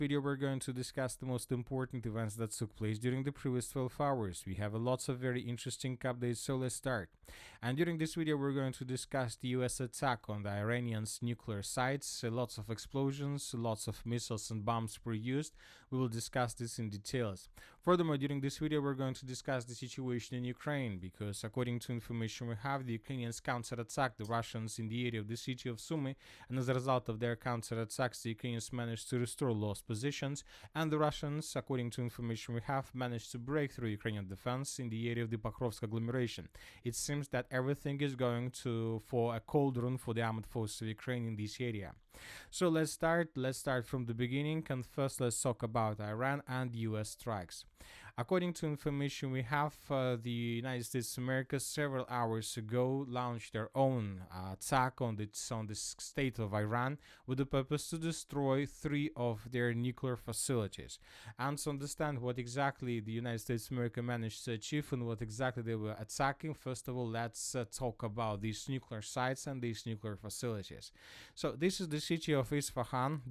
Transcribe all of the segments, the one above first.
video, we're going to discuss the most important events that took place during the previous 12 hours. We have lots of very interesting updates, so let's start. And during this video, we're going to discuss the US attack on the Iranians' nuclear sites. Lots of explosions, lots of missiles and bombs were used. We will discuss this in details. Furthermore, during this video, we're going to discuss the situation in Ukraine, because according to information we have, the Ukrainians counterattacked the Russians in the area of the city of Sumy, and as a result of their counterattacks, the Ukrainians managed to restore lost positions, and the Russians, according to information we have, managed to break through Ukrainian defense in the area of the Pokrovsk agglomeration. It seems that everything is going for a cold run for the armed forces of Ukraine in this area. So let's start from the beginning, and first let's talk about Iran and US strikes. According to information we have, the United States of America several hours ago launched their own attack on the state of Iran with the purpose to destroy 3 of their nuclear facilities. And to understand what exactly the United States of America managed to achieve and what exactly they were attacking, first of all, let's talk about these nuclear sites and these nuclear facilities. So this is the city of Isfahan.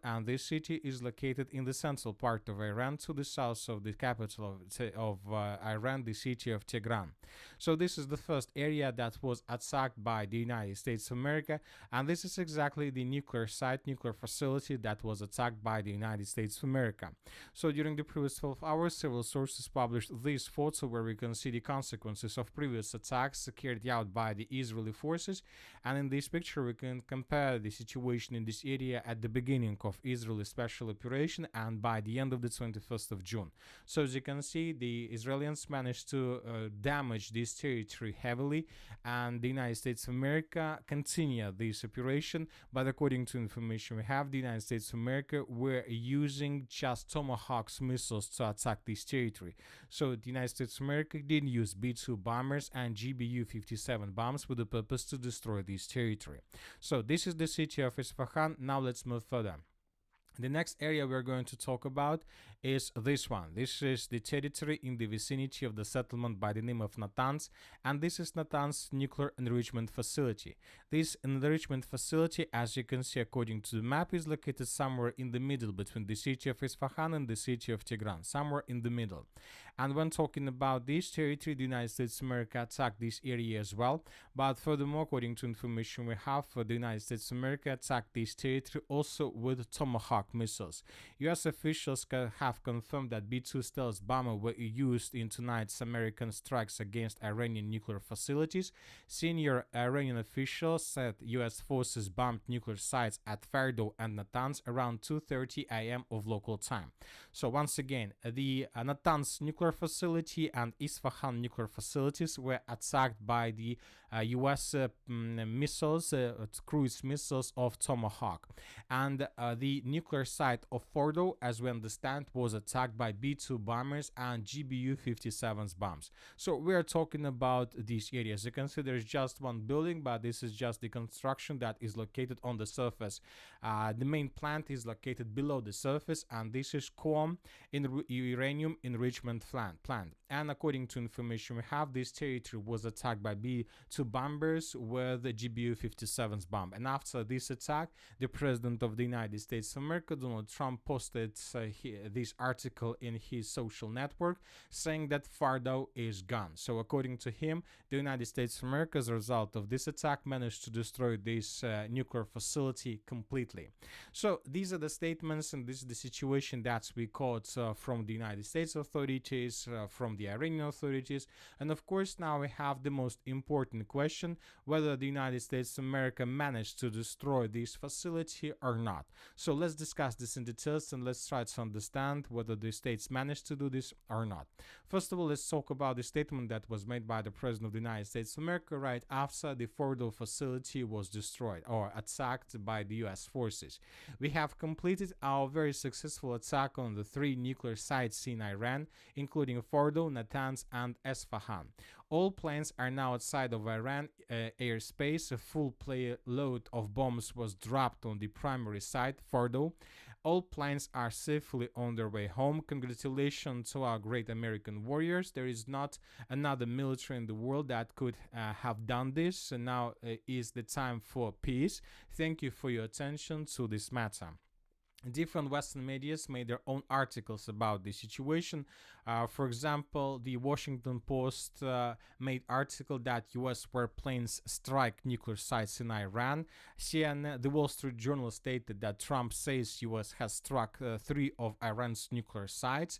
And this city is located in the central part of Iran, to the south of the capital of Iran, the city of Tehran. So this is the first area that was attacked by the United States of America, and this is exactly the nuclear facility that was attacked by the United States of America. So during the previous 12 hours, several sources published this photo where we can see the consequences of previous attacks carried out by the Israeli forces, and in this picture we can compare the situation in this area at the beginning of Israeli special operation and by the end of the 21st of June. So as you can see, the Israelis managed to damage this territory heavily, and the United States of America continued this operation, but according to information we have, the United States of America were using just Tomahawk missiles to attack this territory. So the United States of America didn't use B-2 bombers and GBU-57 bombs with the purpose to destroy this territory. So this is the city of Isfahan. Now let's move further. The next area we're going to talk about is this one. This is the territory in the vicinity of the settlement by the name of Natanz, and this is Natanz nuclear enrichment facility. This enrichment facility, as you can see according to the map, is located somewhere in the middle between the city of Isfahan and the city of Tehran, somewhere in the middle. And when talking about this territory, the United States of America attacked this area as well, but furthermore, according to information we have, the United States of America attacked this territory also with Tomahawk missiles. US officials have confirmed that B-2 stealth bombers were used in tonight's American strikes against Iranian nuclear facilities. Senior Iranian officials said US forces bombed nuclear sites at Fordow and Natanz around 2:30 a.m. of local time. So once again, the Natanz nuclear facility and Isfahan nuclear facilities were attacked by the US missiles, cruise missiles of Tomahawk, and the nuclear site of Fordow, as we understand, was attacked by B-2 bombers and GBU-57 bombs. So we are talking about these areas. You can see there's just one building, but this is just the construction that is located on the surface. The main plant is located below the surface, and this is QOM uranium enrichment plant. And according to information we have, this territory was attacked by B-2 bombers with the GBU-57 bomb. And after this attack, the President of the United States of America, Donald Trump, posted this article in his social network saying that Fordow is gone. So according to him, the United States of America, as a result of this attack, managed to destroy this nuclear facility completely. So these are the statements, and this is the situation that we caught from the United States authorities, from the Iranian authorities, and of course now we have the most important question, whether the United States of America managed to destroy this facility or not. So let's discuss this in details, and let's try to understand whether the states managed to do this or not. First of all, let's talk about the statement that was made by the President of the United States of America right after the Fordow facility was destroyed or attacked by the US forces. We have completed our very successful attack on the 3 nuclear sites in Iran, including Fordow, Natanz, and Isfahan. All planes are now outside of Iran airspace. A full payload of bombs was dropped on the primary site, Fordow. All planes are safely on their way home. Congratulations to our great American warriors. There is not another military in the world that could have done this. And now is the time for peace. Thank you for your attention to this matter. different Western medias made their own articles about the situation. For example, the Washington Post made article that U.S. warplanes strike nuclear sites in Iran. CNN, the Wall Street Journal stated that Trump says U.S. has struck 3 of Iran's nuclear sites.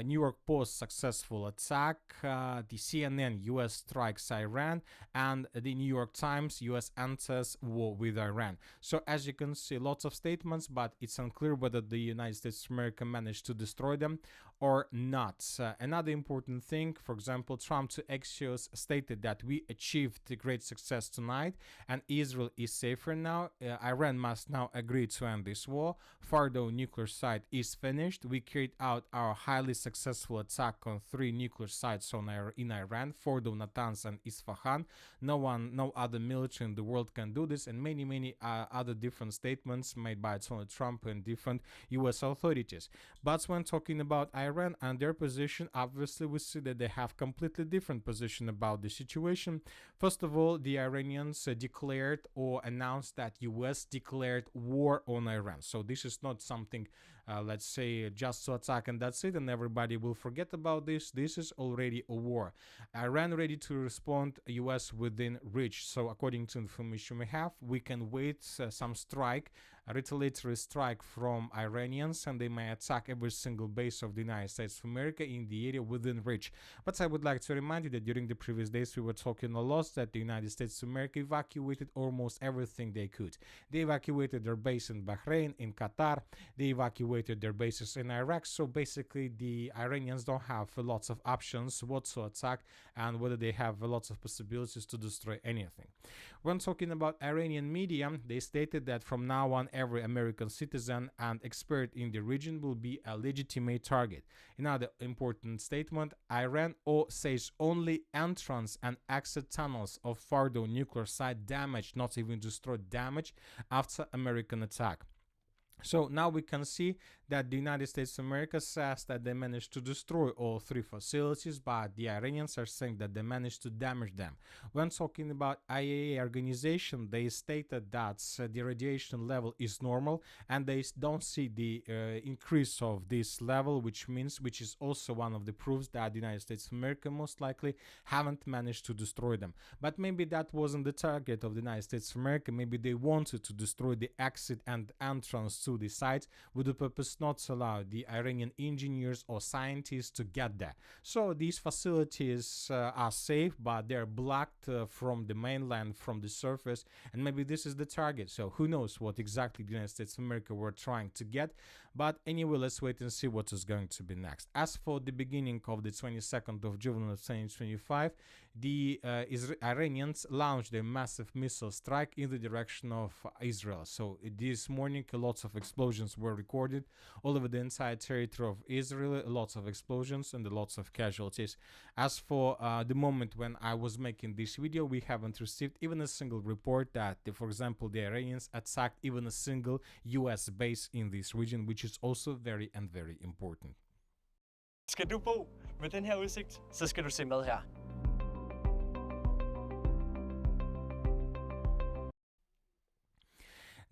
New York Post successful attack. The CNN U.S. strikes Iran, and the New York Times U.S. enters war with Iran. So as you can see, lots of statements, but it's unclear whether the United States of America managed to destroy them or not. Another important thing, for example, Trump to Axios stated that we achieved a great success tonight and Israel is safer now. Iran must now agree to end this war. Fordow nuclear site is finished. We carried out our highly successful attack on 3 nuclear sites in Iran, Fordow, Natanz, and Isfahan. No other military in the world can do this, and many other different statements made by Donald Trump and different U.S. authorities. But when talking about Iran and their position, obviously we see that they have completely different position about the situation. First of all, the Iranians declared or announced that U.S. declared war on Iran. So this is not something, let's say, just to attack and that's it, and everybody will forget about this. This is already a war. Iran ready to respond, U.S. within reach. So according to information we have, we can wait some strike, a retaliatory strike from Iranians, and they may attack every single base of the United States of America in the area within reach. But I would like to remind you that during the previous days we were talking a lot that the United States of America evacuated almost everything they could. They evacuated their base in Bahrain, in Qatar, they evacuated their bases in Iraq. So basically the Iranians don't have lots of options what to attack and whether they have lots of possibilities to destroy anything. When talking about Iranian media, they stated that from now on every American citizen and expert in the region will be a legitimate target. Another important statement, Iran says only entrance and exit tunnels of Fordow nuclear site damaged, not even destroyed, damaged after American attack. So now we can see that the United States of America says that they managed to destroy all 3 facilities, but the Iranians are saying that they managed to damage them. When talking about IAEA organization, they stated that the radiation level is normal and they don't see the increase of this level, which is also one of the proofs that the United States of America most likely haven't managed to destroy them. But maybe that wasn't the target of the United States of America. Maybe they wanted to destroy the exit and entrance to the site with the purpose not to allow the Iranian engineers or scientists to get there. So these facilities are safe, but they're blocked from the mainland, from the surface, and maybe this is the target. So who knows what exactly the United States of America were trying to get. But anyway, let's wait and see what is going to be next. As for the beginning of the 22nd of June of 2025, the Iranians launched a massive missile strike in the direction of Israel. So this morning, lots of explosions were recorded all over the entire territory of Israel, lots of explosions and lots of casualties. As for the moment when I was making this video, we haven't received even a single report that, for example, the Iranians attacked even a single US base in this region, which is also very important. Skal du bo med den her udsigt, så skal du se med her.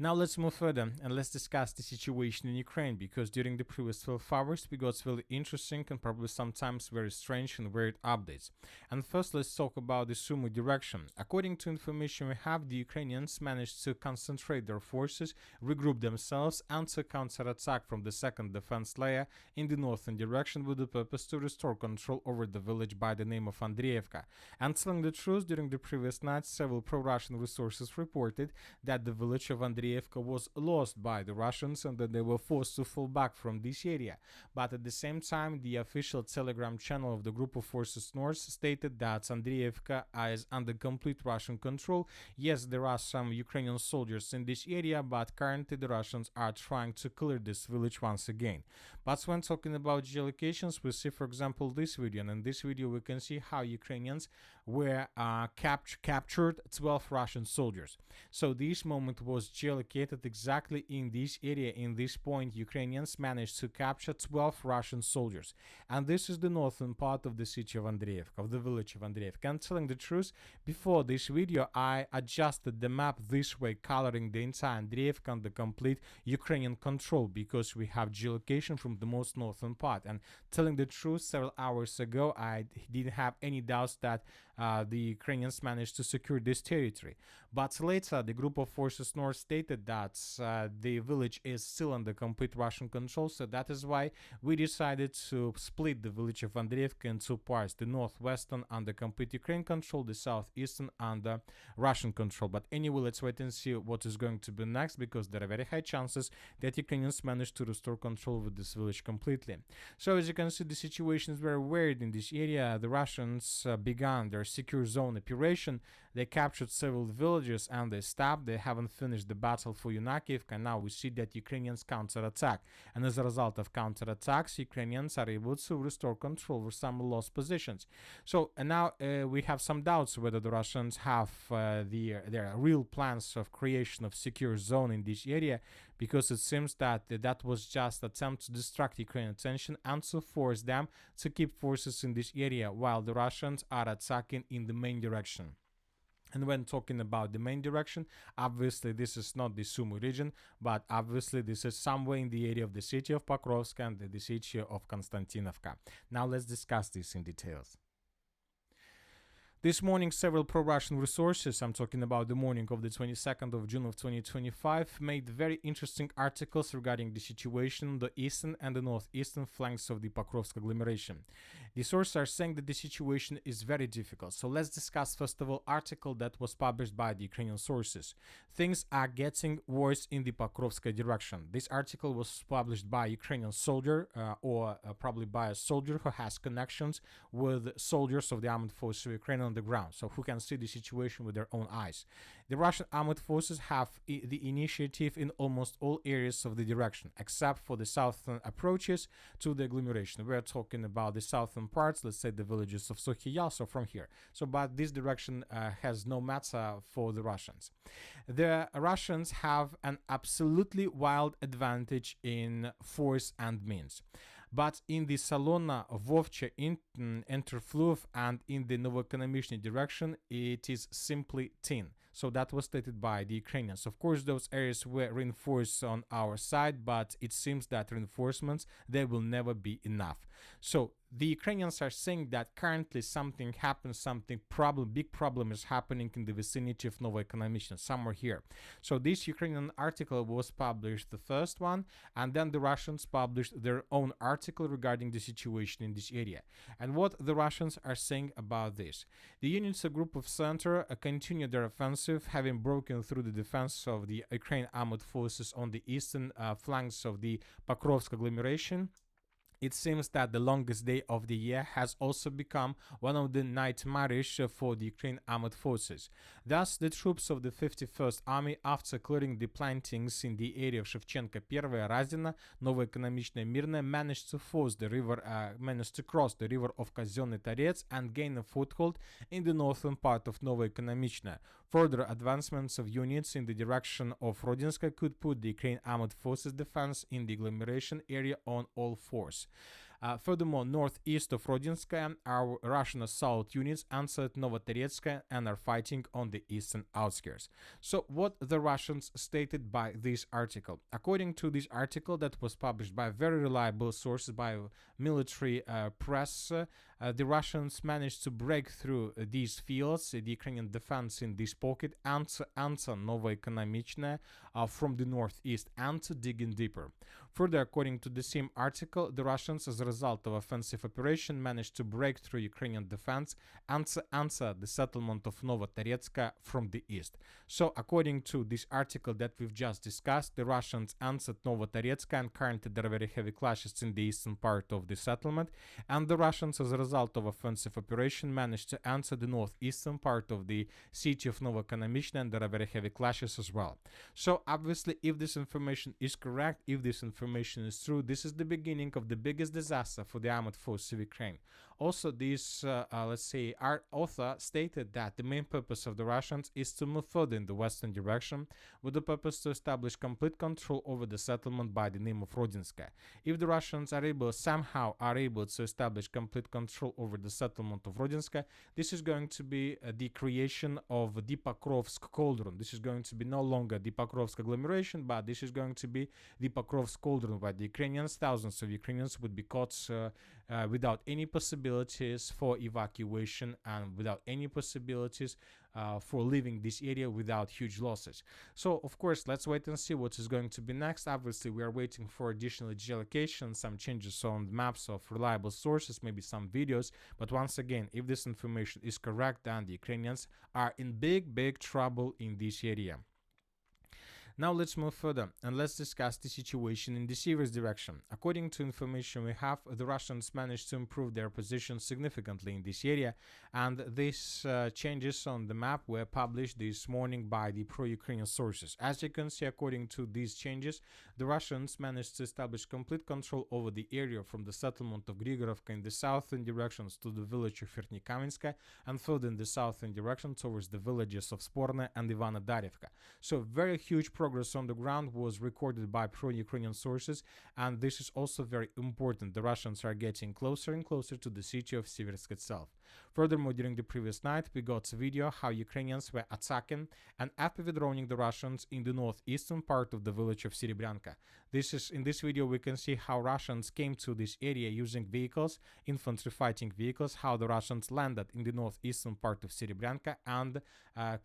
Now let's move further and let's discuss the situation in Ukraine, because during the previous 12 hours we got really interesting and probably sometimes very strange and weird updates. And first let's talk about the Sumy direction. According to information we have, the Ukrainians managed to concentrate their forces, regroup themselves and to counterattack from the second defense layer in the northern direction with the purpose to restore control over the village by the name of Andriivka. And telling the truth, during the previous night several pro-Russian resources reported that the village of Andriivka was lost by the Russians and that they were forced to fall back from this area. But at the same time, the official Telegram channel of the Group of Forces North stated that Andriivka is under complete Russian control. Yes, there are some Ukrainian soldiers in this area, but currently the Russians are trying to clear this village once again. But when talking about geolocations, we see, for example, this video, and in this video we can see how Ukrainians were captured 12 Russian soldiers. So this moment was geolocated exactly in this area. In this point, Ukrainians managed to capture 12 Russian soldiers. And this is the northern part of the city of Andreevka, of the village of Andreevka. And telling the truth, before this video, I adjusted the map this way, coloring the entire Andreevka and the complete Ukrainian control, because we have geolocation from the most northern part. And telling the truth, several hours ago, I didn't have any doubts that the Ukrainians managed to secure this territory. But later, the group of forces north stated that the village is still under complete Russian control, so that is why we decided to split the village of Andreevka in two parts, the northwestern under complete Ukraine control, the southeastern under Russian control. But anyway, let's wait and see what is going to be next, because there are very high chances that Ukrainians managed to restore control over this village completely. So as you can see, the situation is very weird in this area. The Russians began their secure zone operation. They captured several villages and they stopped. They haven't finished the battle for Yunakivka, and now we see that Ukrainians counterattack. And as a result of counterattacks, Ukrainians are able to restore control over some lost positions. So and now we have some doubts whether the Russians have their real plans of creation of secure zone in this area, because it seems that that was just an attempt to distract Ukrainian attention and to force them to keep forces in this area while the Russians are attacking in the main direction. And when talking about the main direction, obviously this is not the Sumy region, but obviously this is somewhere in the area of the city of Pokrovsk and the city of Konstantinovka. Now let's discuss this in details. This morning, several pro-Russian resources, I'm talking about the morning of the 22nd of June of 2025, made very interesting articles regarding the situation on the eastern and the northeastern flanks of the Pokrovsk agglomeration. The sources are saying that the situation is very difficult. So let's discuss first of all article that was published by the Ukrainian sources. Things are getting worse in the Pokrovsk direction. This article was published by a Ukrainian soldier or probably by a soldier who has connections with soldiers of the armed forces of Ukraine on the ground, so who can see the situation with their own eyes. The Russian armed forces have the initiative in almost all areas of the direction, except for the southern approaches to the agglomeration. We're talking about the southern parts, let's say the villages of Sokhiyal, so from here. So, but this direction has no matter for the Russians. The Russians have an absolutely wild advantage in force and means. But in the Salona, Vovcha, Interfluv, and in the Novoekonomishny direction, it is simply thin. So that was stated by the Ukrainians. Of course, those areas were reinforced on our side, but it seems that reinforcements, they will never be enough. So the Ukrainians are saying that currently something happens, big problem is happening in the vicinity of Novoekonomishny, somewhere here. So this Ukrainian article was published, the first one, and then the Russians published their own article regarding the situation in this area. And what the Russians are saying about this. The units of Group of Center continued their offensive, having broken through the defense of the Ukrainian armed forces on the eastern flanks of the Pokrovsk agglomeration. It seems that the longest day of the year has also become one of the nightmarish for the Ukrainian armed forces. Thus, the troops of the 51st Army, after clearing the plantings in the area of Shevchenko 1, Razina, Novoekonomishny, Mirne, managed to cross the river of Казёnny Torets and gain a foothold in the northern part of Novoekonomishny. Further advancements of units in the direction of Rodinska could put the Ukrainian armed forces defense in the agglomeration area on all fours. Furthermore, northeast of Rodinska, our Russian assault units entered Novotoretsk and are fighting on the eastern outskirts. So what the Russians stated by this article. According to this article that was published by very reliable sources, by military press, the Russians managed to break through these fields, the Ukrainian defense in this pocket, and to enter Novoekonomishny from the northeast and to dig in deeper. Further, according to the same article, the Russians, as a result of offensive operation, managed to break through Ukrainian defense and to enter the settlement of Novotoretsk from the east. So, according to this article that we've just discussed, the Russians entered Novotoretsk, and currently there are very heavy clashes in the eastern part of the settlement, and the Russians, as a result of offensive operation, managed to enter the northeastern part of the city of Novoekonomishny, and there are very heavy clashes as well. So, obviously, if this information is correct, if this information is true, this is the beginning of the biggest disaster for the armed forces of Ukraine. Also, this, let's say, art author stated that the main purpose of the Russians is to move further in the western direction with the purpose to establish complete control over the settlement by the name of Rodinskaya. If the Russians somehow are able to establish complete control over the settlement of Rodinskaya, this is going to be the creation of the Pokrovsk cauldron. This is going to be no longer the Pokrovsk agglomeration, but this is going to be the Pokrovsk cauldron, where the Ukrainians, thousands of Ukrainians, would be caught without any possibilities for evacuation and without any possibilities for leaving this area without huge losses. So, of course, let's wait and see what is going to be next. Obviously, we are waiting for additional geolocation, some changes on the maps of reliable sources, maybe some videos. But once again, if this information is correct, then the Ukrainians are in big trouble in this area. Now let's move further and let's discuss the situation in the Syria's direction. According to information we have, the Russians managed to improve their position significantly in this area, and these changes on the map were published this morning by the pro-Ukrainian sources. As you can see, according to these changes, the Russians managed to establish complete control over the area from the settlement of Grigorovka in the southern directions to the village of Vernikamenska, and further in the southern direction towards the villages of Sporne and Ivana Darevka. So very huge progress on the ground was recorded by pro-Ukrainian sources, and this is also very important. The Russians are getting closer and closer to the city of Siversk itself. Furthermore, during the previous night, we got a video how Ukrainians were attacking and after withdrawing the Russians in the northeastern part of the village of Serebryanka. In this video, we can see how Russians came to this area using vehicles, infantry fighting vehicles, how the Russians landed in the northeastern part of Serebryanka and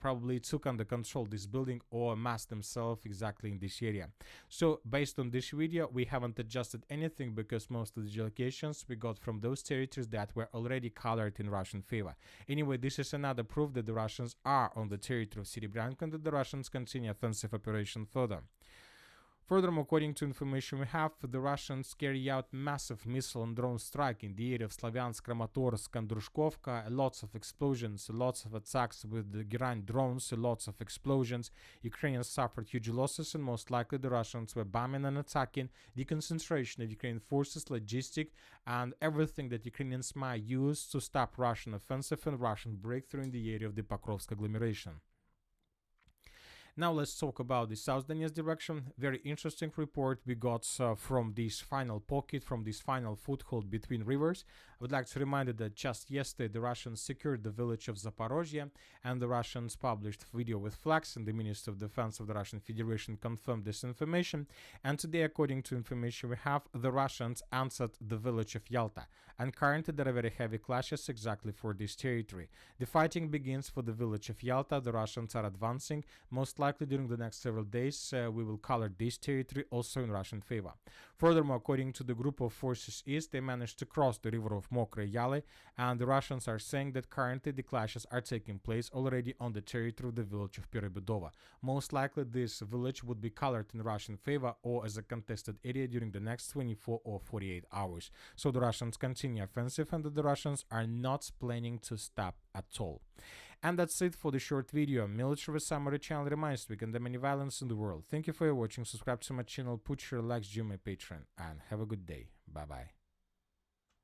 probably took under control this building or massed themselves exactly in this area. So based on this video, we haven't adjusted anything because most of the geolocations we got from those territories that were already colored in Russian favor. Anyway, this is another proof that the Russians are on the territory of Serebryanka and that the Russians continue offensive operation further. Furthermore, according to information we have, the Russians carry out massive missile and drone strike in the area of Slavyansk, Kramatorsk and Drushkovka. Lots of explosions, lots of attacks with the Geran drones, lots of explosions. Ukrainians suffered huge losses, and most likely the Russians were bombing and attacking the concentration of Ukrainian forces, logistic, and everything that Ukrainians might use to stop Russian offensive and Russian breakthrough in the area of the Pokrovsk agglomeration. Now let's talk about the South Donetsk direction. Very interesting report we got from this final pocket, from this final foothold between rivers. I would like to remind you that just yesterday the Russians secured the village of Zaporozhye, and the Russians published video with flags, and the Minister of Defense of the Russian Federation confirmed this information. And today, according to information we have, the Russians answered the village of Yalta, and currently there are very heavy clashes exactly for this territory. The fighting begins for the village of Yalta. The Russians are advancing. Most likely during the next several days we will color this territory also in Russian favor. Furthermore, according to the group of forces east, they managed to cross the river of Mokre Yale, and the Russians are saying that currently the clashes are taking place already on the territory of the village of Perebudova. Most likely this village would be colored in Russian favor or as a contested area during the next 24 or 48 hours. So the Russians continue offensive, and the Russians are not planning to stop at all. And that's it for the short video. Military Summary channel reminds we condemn any violence in the world. Thank you for your watching. Subscribe to my channel, put your likes, join my Patreon, and have a good day. Bye bye.